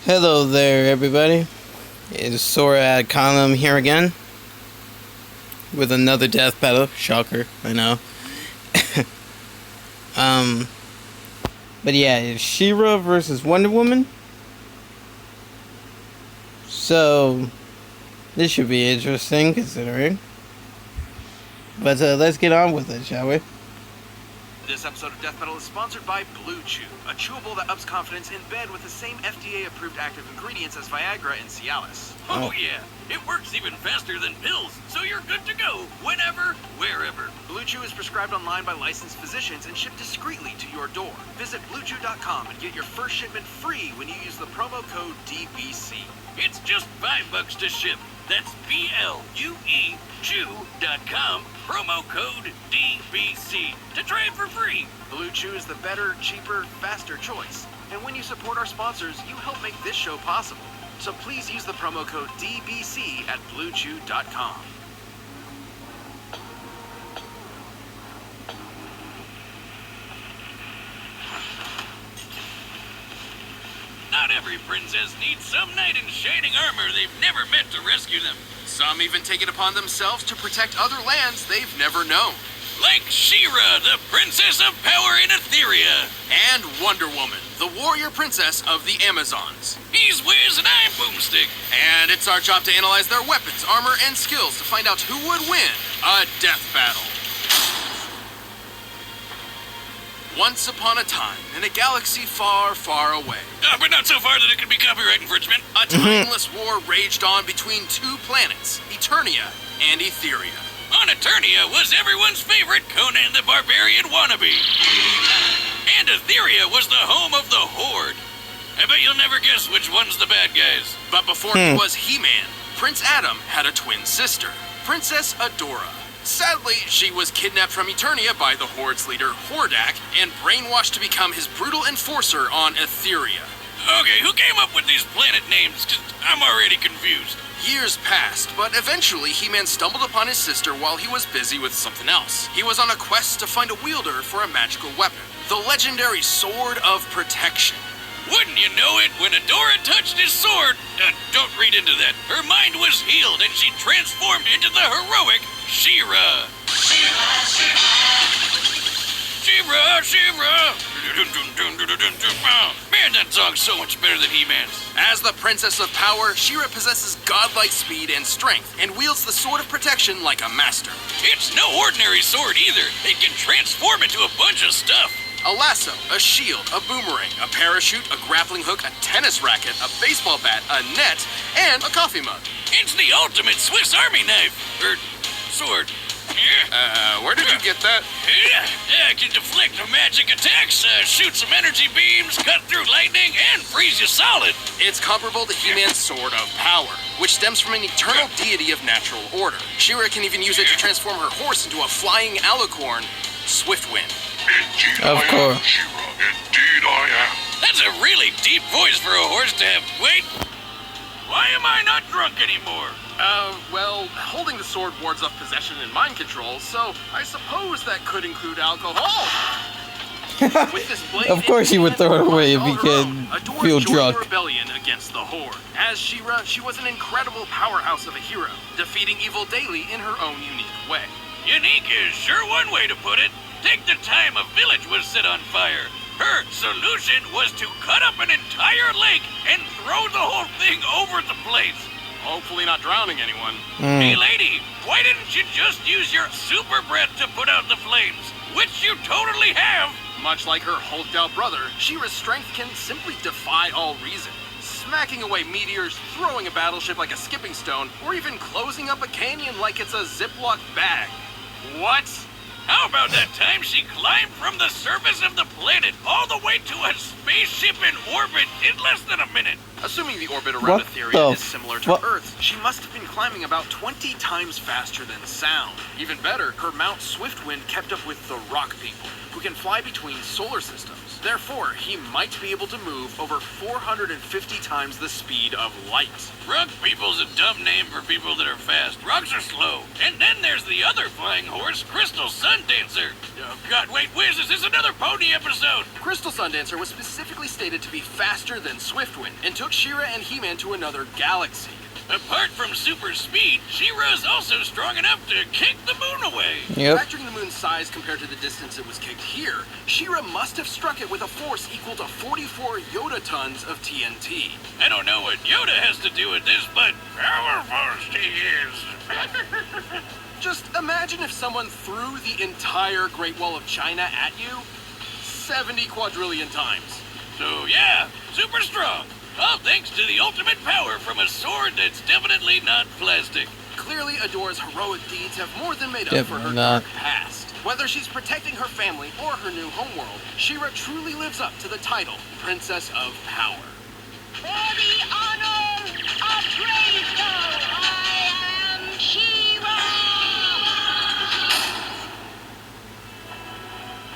Hello there, everybody. It's Sora Ad Column here again with another death battle. Shocker, I know. But yeah, it's She-Ra versus Wonder Woman. So this should be interesting, considering. But let's get on with it, shall we? This episode of Death Battle is sponsored by Blue Chew, a chewable that ups confidence in bed with the same FDA-approved active ingredients as Viagra and Cialis. Oh yeah, it works even faster than pills, so you're good to go, whenever, wherever. Blue Chew is prescribed online by licensed physicians and shipped discreetly to your door. Visit BlueChew.com and get your first shipment free when you use the promo code DBC. It's just $5 to ship. That's BLUE Chew.com, promo code DBC, to try it for free. Blue Chew is the better, cheaper, faster choice. And when you support our sponsors, you help make this show possible. So please use the promo code DBC at BlueChew.com. Not every princess needs some knight in shining armor they've never met to rescue them. Some even take it upon themselves to protect other lands they've never known. Like She-Ra, the princess of power in Etheria. And Wonder Woman, the warrior princess of the Amazons. He's Wiz and I'm Boomstick. And it's our job to analyze their weapons, armor, and skills to find out who would win a death battle. Once upon a time, in a galaxy far, far away, But not so far that it could be copyright infringement. a timeless war raged on between two planets, Eternia and Etheria. On Eternia was everyone's favorite Conan the Barbarian wannabe. And Etheria was the home of the Horde. I bet you'll never guess which one's the bad guys. But before he was He-Man, Prince Adam had a twin sister, Princess Adora. Sadly, she was kidnapped from Eternia by the Horde's leader, Hordak, and brainwashed to become his brutal enforcer on Etheria. Okay, who came up with these planet names? 'Cause I'm already confused. Years passed, but eventually He-Man stumbled upon his sister while he was busy with something else. He was on a quest to find a wielder for a magical weapon, the legendary Sword of Protection. Wouldn't you know it, when Adora touched his sword, don't read into that, her mind was healed and she transformed into the heroic She-Ra. She-Ra, She-Ra. Man, that song's so much better than He-Man's. As the Princess of Power, She-Ra possesses godlike speed and strength, and wields the Sword of Protection like a master. It's no ordinary sword either. It can transform into a bunch of stuff. A lasso, a shield, a boomerang, a parachute, a grappling hook, a tennis racket, a baseball bat, a net, and a coffee mug. It's the ultimate Swiss Army knife. Sword. Where did you get that? Yeah, it can deflect magic attacks, shoot some energy beams, cut through lightning, and freeze you solid. It's comparable to He-Man's Sword of Power, which stems from an eternal deity of natural order. She-Ra can even use it to transform her horse into a flying alicorn, Swiftwind. Indeed Of I course. am, She-Ra. Indeed I am. That's a really deep voice for a horse to have. Wait, why am I not drunk anymore? Well, holding the sword wards off possession and mind control, so I suppose that could include alcohol. With this blade, Of course he would throw it away if he all her could own, Adora feel joined drunk. the rebellion against the Horde. As She-Ra, she was an incredible powerhouse of a hero, defeating evil daily in her own unique way. Unique is sure one way to put it. Take the time a village was set on fire. Her solution was to cut up an entire lake and throw the whole thing over the place. Hopefully not drowning anyone. Hey lady, why didn't you just use your super breath to put out the flames? Which you totally have. Much like her hulked-out brother, She-Ra's strength can simply defy all reason. Smacking away meteors, throwing a battleship like a skipping stone, or even closing up a canyon like it's a Ziploc bag. What? How about that time she climbed from the surface of the planet all the way to a spaceship in orbit in less than a minute? Assuming the orbit around What Etheria the is similar to fu- Earth, she must have been climbing about 20 times faster than sound. Even better, her Mount Swiftwind kept up with the Rock People, who can fly between solar systems. Therefore, he might be able to move over 450 times the speed of light. Rug People's a dumb name for people that are fast. Rugs are slow. And then there's the other flying horse, Crystal Sundancer. Oh God, wait, Wiz, is this another pony episode? Crystal Sundancer was specifically stated to be faster than Swiftwind and took She-Ra and He-Man to another galaxy. Apart from super speed, She-Ra is also strong enough to kick the moon away. Yep. Factoring the moon's size compared to the distance it was kicked here, She-Ra must have struck it with a force equal to 44 Yoda tons of TNT. I don't know what Yoda has to do with this, but powerful she is. Just imagine if someone threw the entire Great Wall of China at you 70 quadrillion times. So yeah, super strong. All thanks to the ultimate power from a sword that's definitely not plastic. Clearly, Adora's heroic deeds have more than made up for her Definitely not. dark past. Whether she's protecting her family or her new homeworld, She-Ra truly lives up to the title, Princess of Power. For the honor of Grayskull, I am She-Ra!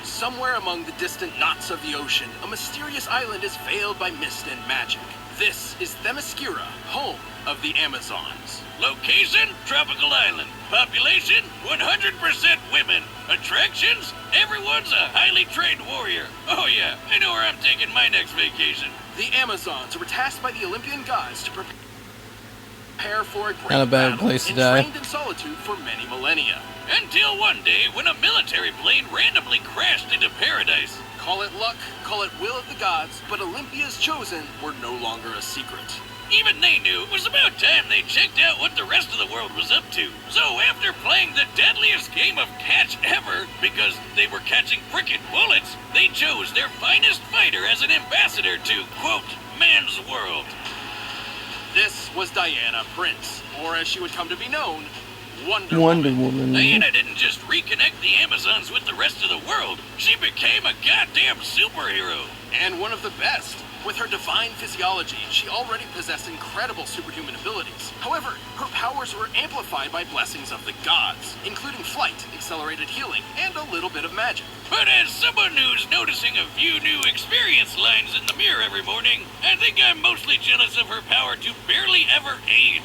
Somewhere among the distant knots of the ocean, a mysterious island is veiled by mist and magic. This is Themyscira, home of the Amazons. Location, tropical island. Population, 100% women. Attractions, everyone's a highly trained warrior. Oh yeah, I know where I'm taking my next vacation. The Amazons were tasked by the Olympian gods to prepare for a great Not a bad battle place to and die. trained in solitude for many millennia. Until one day when a military plane randomly crashed into paradise. Call it luck, call it will of the gods, but Olympia's chosen were no longer a secret. Even they knew it was about time they checked out what the rest of the world was up to. So after playing the deadliest game of catch ever, because they were catching frickin' bullets, they chose their finest fighter as an ambassador to, quote, man's world. This was Diana Prince, or as she would come to be known, Wonder Wonder Woman. Woman. Diana didn't just reconnect the Amazons with the rest of the world. She became a goddamn superhero. And one of the best. With her divine physiology, she already possessed incredible superhuman abilities. However, her powers were amplified by blessings of the gods, including flight, accelerated healing, and a little bit of magic. But as someone who's noticing a few new experience lines in the mirror every morning, I think I'm mostly jealous of her power to barely ever age.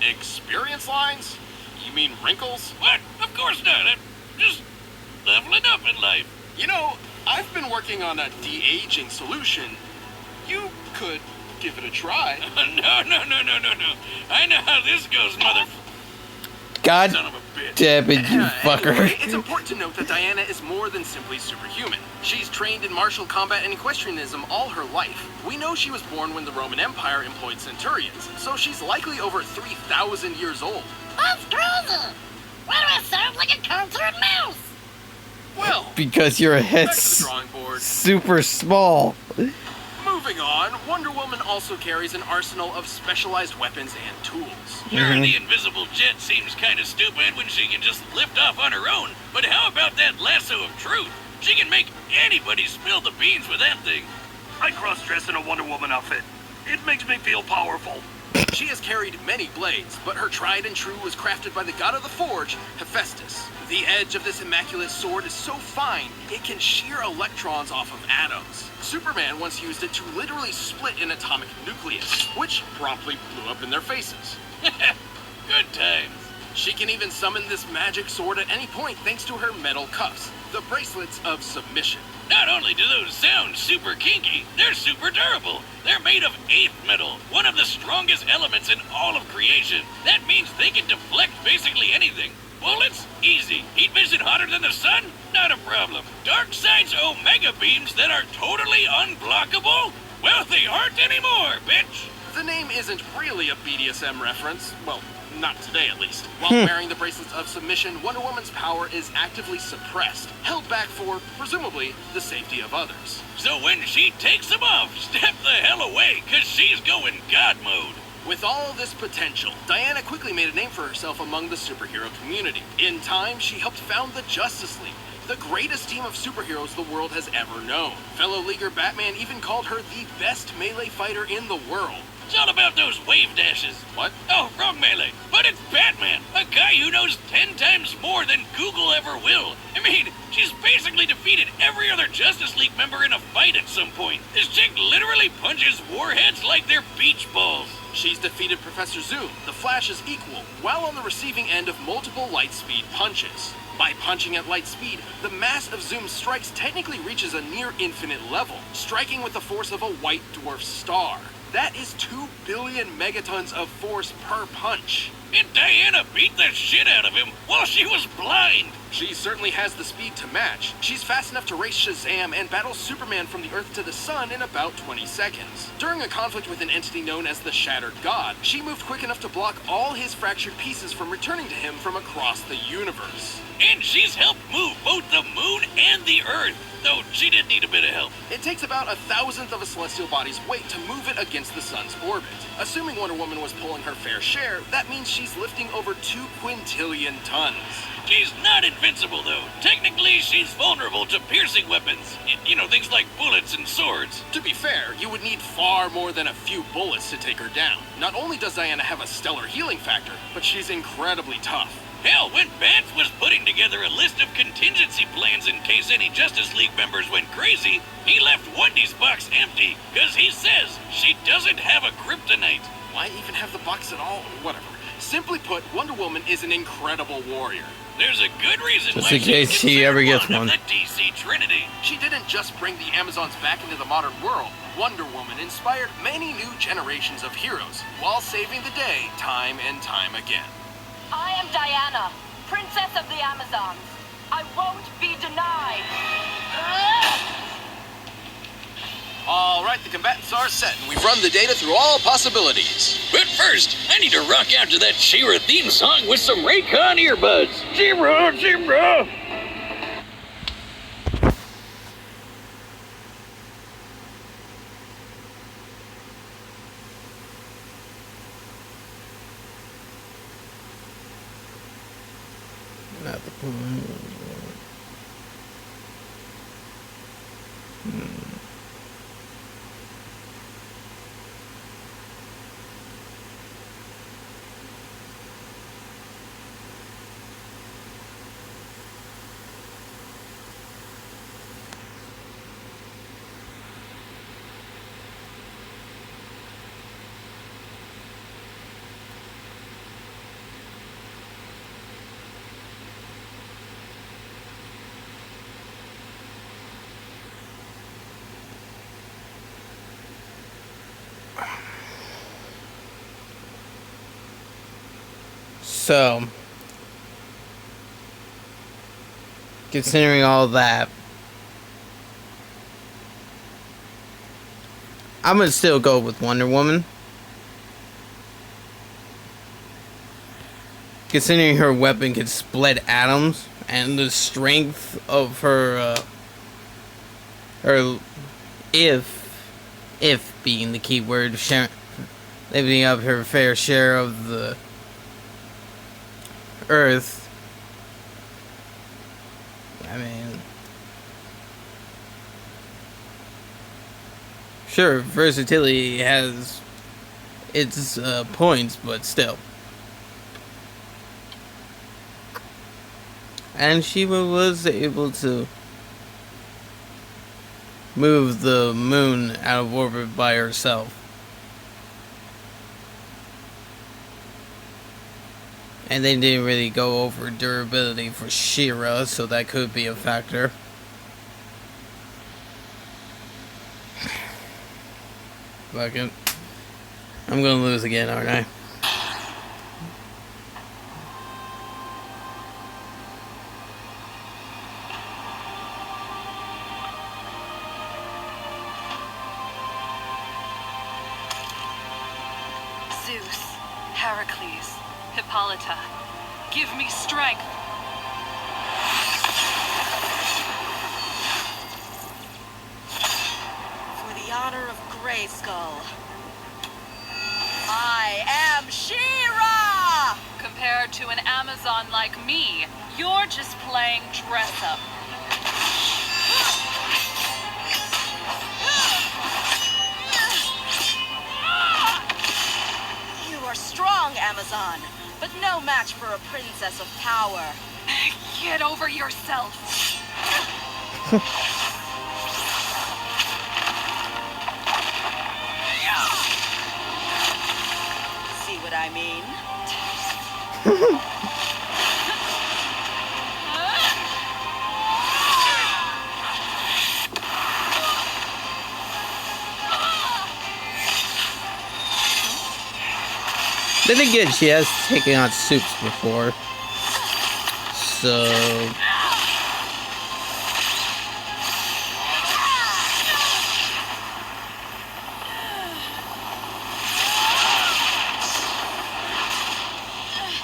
Experience lines? You mean wrinkles? What? Of course not. I'm just leveling up in life. You know, I've been working on a de-aging solution. You could give it a try. No. I know how this goes, mother... God Son of a bitch. damn it, you fucker. Anyway, it's important to note that Diana is more than simply superhuman. She's trained in martial combat and equestrianism all her life. We know she was born when the Roman Empire employed centurions, so she's likely over 3,000 years old. That's crazy! Why do I sound like a cartoon mouse? Well, Because your back to the head's drawing board. super small. Moving on, Wonder Woman also carries an arsenal of specialized weapons and tools. Sure, the invisible jet seems kind of stupid when she can just lift off on her own, but how about that lasso of truth? She can make anybody spill the beans with that thing. I cross-dress in a Wonder Woman outfit. It makes me feel powerful. She has carried many blades, but her tried and true was crafted by the god of the forge, Hephaestus. The edge of this immaculate sword is so fine, it can shear electrons off of atoms. Superman once used it to literally split an atomic nucleus, which promptly blew up in their faces. Good times. She can even summon this magic sword at any point thanks to her metal cuffs, the bracelets of submission. Not only do those sound super kinky, they're super durable. They're made of 8th metal, one of the strongest elements in all of creation. That means they can deflect basically anything. Bullets? Easy. Heat vision hotter than the sun? Not a problem. Darkseid's Omega beams that are totally unblockable? Well, they aren't anymore, bitch. The name isn't really a BDSM reference. Well, not today at least. While wearing the bracelets of submission, Wonder Woman's power is actively suppressed, held back for, presumably, the safety of others. So when she takes them off, step the hell away, cause she's going God mode. With all this potential, Diana quickly made a name for herself among the superhero community. In time, she helped found the Justice League, the greatest team of superheroes the world has ever known. Fellow leaguer Batman even called her the best melee fighter in the world. It's all about those wave dashes. What? Oh, wrong melee. But it's Batman, a guy who knows 10 times more than Google ever will. I mean, she's basically defeated every other Justice League member in a fight at some point. This chick literally punches warheads like they're beach balls. She's defeated Professor Zoom, the Flash's equal, while on the receiving end of multiple light speed punches. By punching at light speed, the mass of Zoom's strikes technically reaches a near infinite level, striking with the force of a white dwarf star. That is 2 billion megatons of force per punch. And Diana beat the shit out of him while she was blind. She certainly has the speed to match. She's fast enough to race Shazam and battle Superman from the Earth to the Sun in about 20 seconds. During a conflict with an entity known as the Shattered God, she moved quick enough to block all his fractured pieces from returning to him from across the universe. And she's helped move both the moon and the Earth, though she did need a bit of help. It takes about 1,000th of a celestial body's weight to move it against the sun's orbit. Assuming Wonder Woman was pulling her fair share, that means she's lifting over 2 quintillion tons. She's not invincible, though. Technically, she's vulnerable to piercing weapons. You know, things like bullets and swords. To be fair, you would need far more than a few bullets to take her down. Not only does Diana have a stellar healing factor, but she's incredibly tough. Hell, when Bats was putting together a list of contingency plans in case any Justice League members went crazy, he left Wendy's box empty, because he says she doesn't have a kryptonite. Why even have the box at all? Whatever. Simply put, Wonder Woman is an incredible warrior. There's a good reason Just why in case she's he ever considered gets one one. of the DC Trinity. She didn't just bring the Amazons back into the modern world. Wonder Woman inspired many new generations of heroes, while saving the day time and time again. I am Diana, Princess of the Amazons. I won't be denied. All right, the combatants are set, and we've run the data through all possibilities. But first, I need to rock out to that She-Ra theme song with some Raycon earbuds. She-Ra, She-Ra! Not the point. So, considering all that, I'm gonna still go with Wonder Woman. Considering her weapon can split atoms and the strength of her, if being the key word, living up her fair share of the Earth. I mean, sure, versatility has its points, but still. And She-Ra was able to move the moon out of orbit by herself. And they didn't really go over durability for She-Ra, so that could be a factor. Fuck it. I'm gonna lose again, aren't I? Zeus, Heracles, Hippolyta, give me strength. For the honor of Grayskull, I am She-Ra! Compared to an Amazon like me, you're just playing dress-up. but no match for a princess of power. Get over yourself. See what I mean? Then again, she has taken on soups before. So...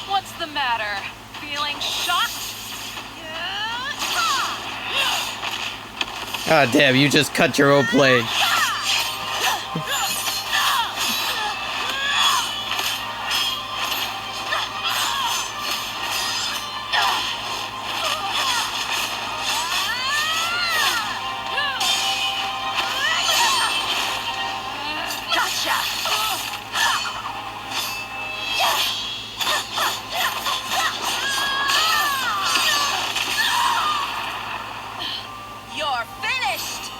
What's the matter? Feeling shocked? Ah, damn, you just cut your own blade. You're finished!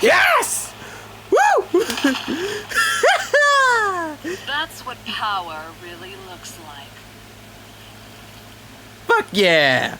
Yes! Woo! That's what power really looks like. Fuck yeah!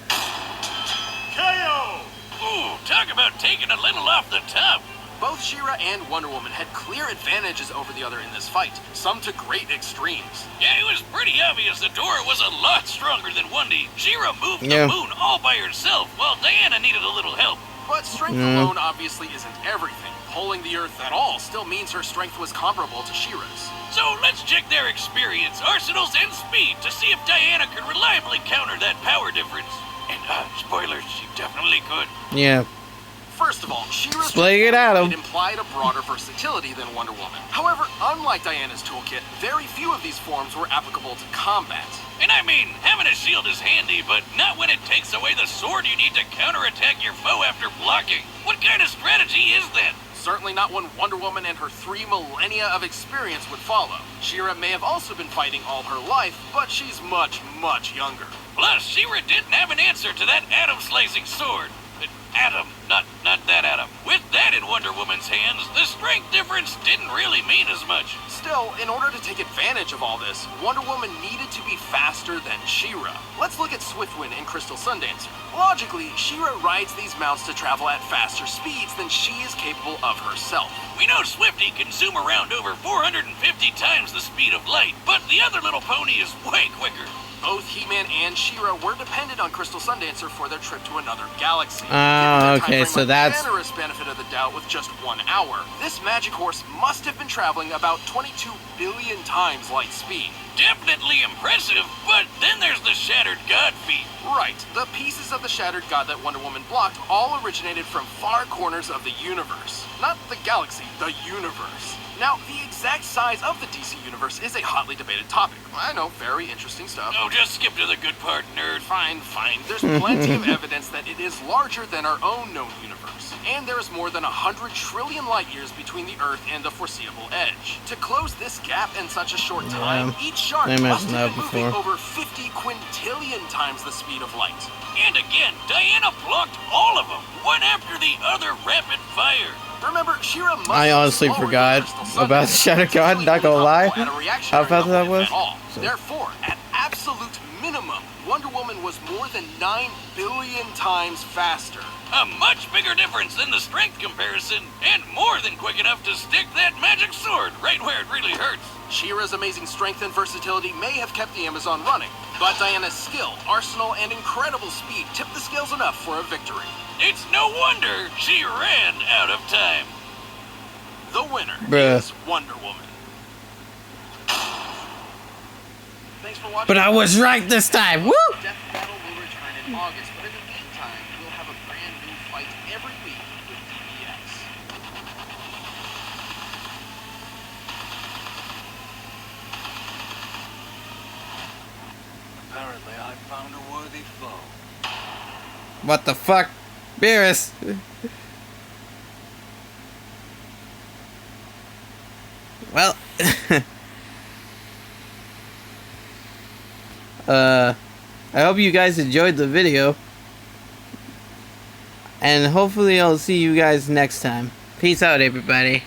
KO! Ooh, talk about taking a little off the top. Both She-Ra and Wonder Woman had clear advantages over the other in this fight, some to great extremes. Yeah, it was pretty obvious Adora was a lot stronger than Wendy. She-Ra moved Yeah. the moon all by herself, while Diana needed a little help. But strength alone obviously isn't everything. Pulling the Earth at all still means her strength was comparable to She-Ra's. So let's check their experience, arsenals, and speed to see if Diana could reliably counter that power difference. And, spoilers, she definitely could. Yeah. First of all, She-Ra's Splaying it at 'em. it implied a broader versatility than Wonder Woman. However, unlike Diana's toolkit, very few of these forms were applicable to combat. And I mean, having a shield is handy, but not when it takes away the sword you need to counterattack your foe after blocking. What kind of strategy is that? Certainly not one Wonder Woman and her 3 millennia of experience would follow. She-Ra may have also been fighting all her life, but she's much, much younger. Plus, She-Ra didn't have an answer to that atom-slicing sword. Atom, not that atom. With that in Wonder Woman's hands, the strength difference didn't really mean as much. Still, in order to take advantage of all this, Wonder Woman needed to be faster than She-Ra. Let's look at Swiftwind and Crystal Sundancer. Logically, She-Ra rides these mounts to travel at faster speeds than she is capable of herself. We know Swifty can zoom around over 450 times the speed of light, but the other little pony is way quicker. Both He-Man and She-Ra were dependent on Crystal Sundancer for their trip to another galaxy. Oh, Given their okay, time so frame of that's- generous benefit of the doubt with just 1 hour. This magic horse must have been traveling about 22 billion times light speed. Definitely impressive, but then there's the Shattered God feat. Right, the pieces of the Shattered God that Wonder Woman blocked all originated from far corners of the universe. Not the galaxy, the universe. Now, the exact size of the DC universe is a hotly debated topic. I know, very interesting stuff. Oh, just skip to the good part, nerd. Fine. There's plenty of evidence that it is larger than our own known universe. And there is more than 100 trillion light years between the Earth and the foreseeable edge. To close this gap in such a short time, each shard I must mentioned have been that moving before. over 50 quintillion times the speed of light. And again, Diana blocked all of them, one after the other rapid fire. Remember, She-Ra must I honestly be slower forgot than Crystal about Sundancer, Shattered God, simply not gonna would lie. go at a reactionary How fast that level, if was. at all. So- Therefore, at absolute minimum, Wonder Woman was more than 9 billion times faster. A much bigger difference than the strength comparison, and more than quick enough to stick that magic sword right where it really hurts. She-Ra's amazing strength and versatility may have kept the Amazon running, but Diana's skill, arsenal, and incredible speed tipped the scales enough for a victory. It's no wonder she ran out of time. The winner Bruh. is Wonder Woman. Thanks for watching. But I was right this time. Woo! Death Battle will return in August, but in the meantime, we'll have a brand new fight every week with DPX. mighty foe. What the fuck? Beerus! Well, I hope you guys enjoyed the video. And hopefully I'll see you guys next time. Peace out, everybody.